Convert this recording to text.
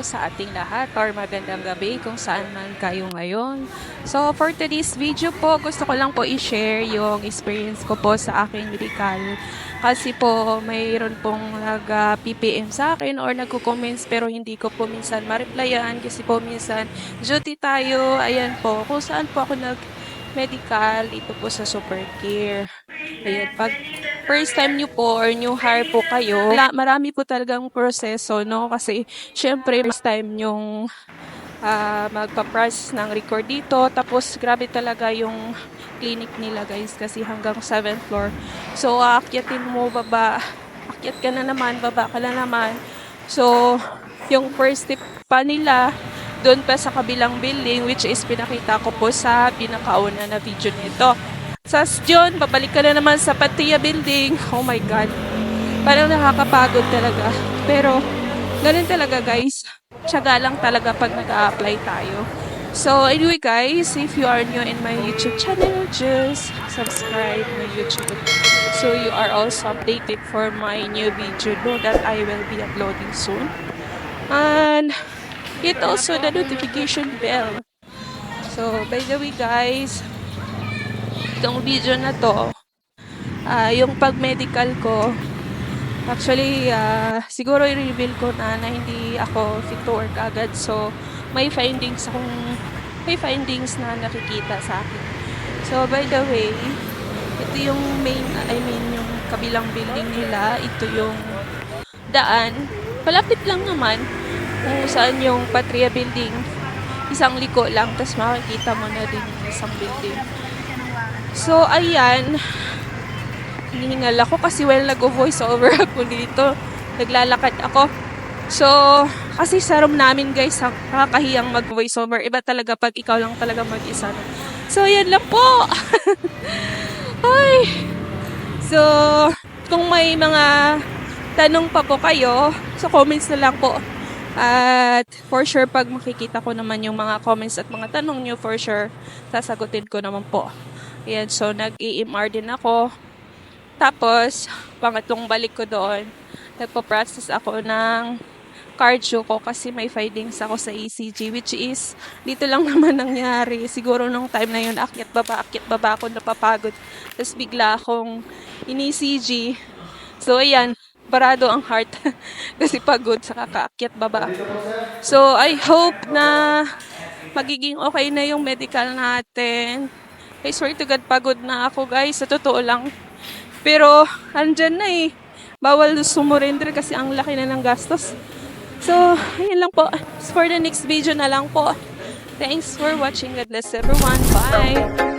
po sa ating lahat or magandang gabi kung saan man kayo ngayon. So for today's video po, gusto ko lang po i-share yung experience ko po sa aking medical. Kasi po mayroon pong nag-PPM sa akin or nagko-comments pero hindi ko po minsan ma-replyan kasi po minsan duty tayo. Ayan po, kung saan po ako nag-medical, ito po sa Supercare. Ayan, pag first time niyo po or new hire po kayo, marami po talagang proseso, no? Kasi syempre first time yung magpa-process ng record dito. Tapos grabe talaga yung clinic nila guys kasi hanggang 7th floor. So aakyatin mo, akyat ka na naman, baba ka na naman. So yung first step pa nila, doon pa sa kabilang building which is pinakita ko po sa pinakauna na video nito. Sas yun, babalik ka na naman sa Patia building. Oh my God. Parang nakakapagod talaga. Pero, ganun talaga guys. Tiyaga lang talaga pag nag-a-apply tayo. So, anyway guys, if you are new in my YouTube channel, just subscribe my YouTube. So, you are also updated for my new video that I will be uploading soon. And, hit also the notification bell. So, by the way guys, itong video na to, yung pag-medical ko, actually, siguro i-reveal ko na hindi ako fit to work agad. So, may findings na nakikita sa akin. So, by the way, ito yung yung kabilang building nila. Ito yung daan. Palapit lang naman kung saan yung Patria building. Isang liko lang, tapos makikita mo na din yung isang building. So, ayan. Hinihingal ako kasi while nag-voice over ako dito, naglalakad ako. So, kasi sa room namin guys, nakakahiyang mag-voice over. Iba talaga pag ikaw lang talaga mag-isa. So, ayan lang po. Ay. So, kung may mga tanong pa po kayo, so comments na lang po. At for sure, pag makikita ko naman yung mga comments at mga tanong nyo, for sure, sasagutin ko naman po. Ayan, so nag-EMR din ako. Tapos, pangatlong balik ko doon, nagpa-process ako ng cardio ko kasi may findings ako sa ECG, which is, dito lang naman nangyari. Siguro nung time na yun, akyat baba ako, napapagod. Tapos bigla akong in-ECG. So, ayan, barado ang heart kasi pagod sa kakaakyat baba. So, I hope na magiging okay na yung medical natin. I swear to God, pagod na ako guys. Sa totoo lang. Pero, andyan na eh. Bawal sumurrender kasi ang laki na ng gastos. So, ayun lang po. For the next video na lang po. Thanks for watching. God bless everyone. Bye!